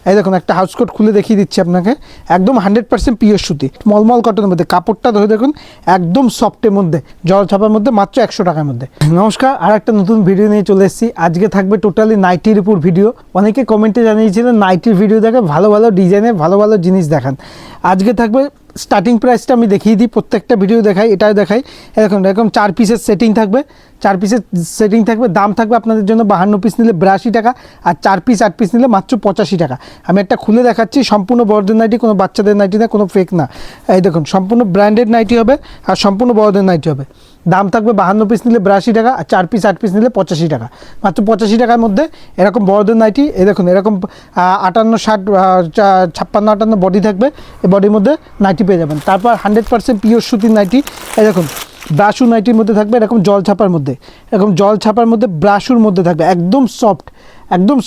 এই দেখুন একটা হাউস কোট খুলে দেখিয়ে দিচ্ছি আপনাকে, একদম 100% পিওর সুতি, মলমল কটনের মধ্যে, কাপড়টা ধরে দেখুন একদম সফটের মধ্যে, জল ছাপার মধ্যে, মাত্র 100 টাকার মধ্যে। নমস্কার, আর একটা নতুন ভিডিও নিয়ে চলে এসেছি। আজকে থাকবে টোটালি নাইটির উপর ভিডিও। অনেকে কমেন্টে জানিয়েছিলেন নাইটির ভিডিও দেখে, ভালো ভালো ডিজাইনের ভালো ভালো জিনিস দেখান। আজকে থাকবে স্টার্টিং প্রাইসটা আমি দেখিয়ে দিই, প্রত্যেকটা ভিডিও দেখাই, এটাও দেখাই। এরকম 4 পিসের সেটিং থাকবে, 4 পিসের সেটিং থাকবে। দাম থাকবে আপনাদের জন্য 52 পিস নিলে 82 টাকা, আর 4 পিস 8 পিস নিলে মাত্র 85 টাকা। আমি একটা খুলে দেখাচ্ছি, সম্পূর্ণ বড়দের নাইটি, কোনো বাচ্চাদের নাইটি না, কোনো ফেক না। এই দেখুন সম্পূর্ণ ব্র্যান্ডেড নাইটি হবে আর সম্পূর্ণ বড়দের নাইটি হবে। দাম থাকবে 52 পিস নিলে 82 টাকা, আর 4 পিস 8 পিস নিলে 85 টাকা। মাত্র 85 টাকার মধ্যে এরকম বড়দের নাইটি। এই দেখুন এরকম 58, 60, 56, 58 বডি থাকবে, এই বডির মধ্যে নাইটি পেয়ে যাবেন। তারপর 100% পিওর সুতির নাইটি। এই দেখুন ব্রাশু নাইটির মধ্যে থাকবে, এরকম জল ছাপার মধ্যে, এরকম জল ছাপার মধ্যে ব্রাশুর মধ্যে থাকবে, একদম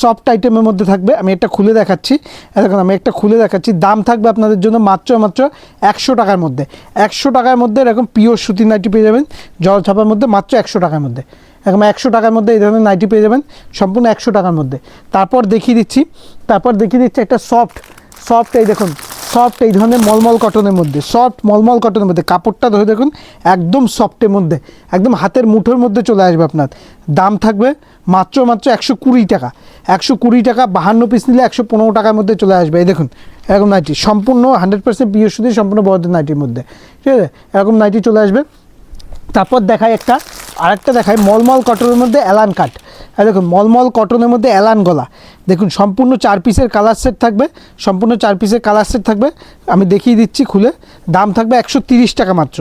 সফট আইটেমের মধ্যে থাকবে। আমি একটা খুলে দেখাচ্ছি, দেখুন আমি একটা খুলে দেখাচ্ছি। দাম থাকবে আপনাদের জন্য মাত্র 100 টাকার মধ্যে। 100 টাকার মধ্যে এরকম পিওর সুতির নাইটি পেয়ে যাবেন, জল ছাপার মধ্যে, মাত্র 100 টাকার মধ্যে। এরকম 100 টাকার মধ্যে এই ধরনের নাইটি পেয়ে যাবেন, সম্পূর্ণ 100 টাকার মধ্যে। তারপর দেখিয়ে দিচ্ছি একটা সফট, এই দেখুন সফট এই ধরনের মলমল কটনের মধ্যে, সফট মলমল কটনের মধ্যে, কাপড়টা ধরে দেখুন একদম সফটের মধ্যে, একদম হাতের মুঠোর মধ্যে চলে আসবে আপনার। দাম থাকবে মাত্র 120 টাকা। 120 টাকা, 52 পিস নিলে 115 টাকার মধ্যে চলে আসবে। এই দেখুন এরকম নাইটি, সম্পূর্ণ 100% পিওর সুতি, সম্পূর্ণ বড়দের নাইটির মধ্যে, ঠিক আছে? এরকম নাইটি চলে আসবে। তারপর দেখাই আরেকটা দেখাই মলমল কটনের মধ্যে অ্যালান কাট। দেখুন মলমল কটনের মধ্যে অ্যালান গলা, দেখুন সম্পূর্ণ 4 পিসের কালার সেট থাকবে, সম্পূর্ণ 4 পিসের কালার সেট থাকবে। আমি দেখিয়ে দিচ্ছি খুলে। দাম থাকবে 130 টাকা মাত্র।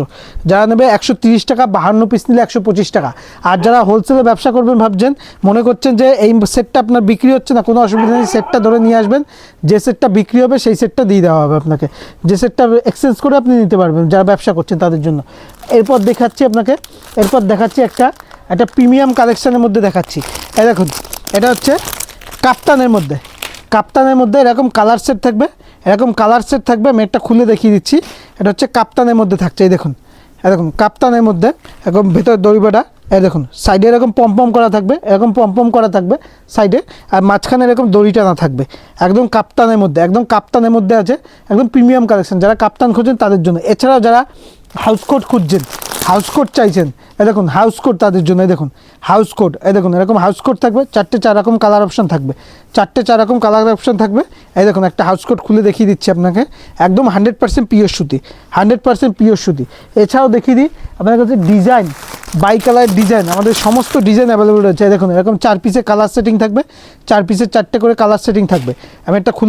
যারা নেবে 130 টাকা, 52 পিস নিলে 125 টাকা। আর যারা হোলসেলে ব্যবসা করবেন ভাবছেন, মনে করছেন যে এই সেটটা আপনার বিক্রি হচ্ছে না, কোনো অসুবিধা নেই, সেটটা ধরে নিয়ে আসবেন। যে সেটটা বিক্রি হবে সেই সেটটা দিয়ে দেওয়া হবে আপনাকে, যে সেটটা এক্সচেঞ্জ করে আপনি নিতে পারবেন যারা ব্যবসা করছেন তাদের জন্য। এরপর দেখাচ্ছি একটা প্রিমিয়াম কালেকশানের মধ্যে দেখাচ্ছি। এই দেখুন এটা হচ্ছে কাপ্তানের মধ্যে এরকম কালার সেট থাকবে। আমি একটা খুলে দেখিয়ে দিচ্ছি। এটা হচ্ছে কাপ্তানের মধ্যে থাকছে। এই দেখুন এরকম কাপ্তানের মধ্যে এরকম ভেতর দড়িবাটা, এই দেখুন সাইডে এরকম পম্পম করা থাকবে, সাইডে, আর মাঝখানে এরকম দড়ি টানা থাকবে। একদম কাপ্তানের মধ্যে আছে, একদম প্রিমিয়াম কালেকশন। যারা কাপ্তান খোঁজেন তাদের জন্য। এছাড়াও যারা হাউস কোট খুঁজছেন, হাউস কোট চাইছেন, এই দেখুন হাউস কোট তাদের জন্য। এই দেখুন হাউস কোট, এই দেখুন এরকম হাউস কোট থাকবে, 4 রকম কালার অপশন থাকবে, 4 রকম কালার অপশন থাকবে। এই দেখুন একটা হাউস কোট খুলে দেখিয়ে দিচ্ছি আপনাকে, একদম 100% পিওর সুতি। এছাড়াও দেখিয়ে দিই আপনার কাছে ডিজাইন, বাই কালার ডিজাইন, আমাদের সমস্ত ডিজাইন অ্যাভেলেবল রয়েছে। দেখুন এরকম 4 পিসের কালার সেটিং থাকবে, 4 পিসের 4টে করে কালার সেটিং থাকবে। আমি একটা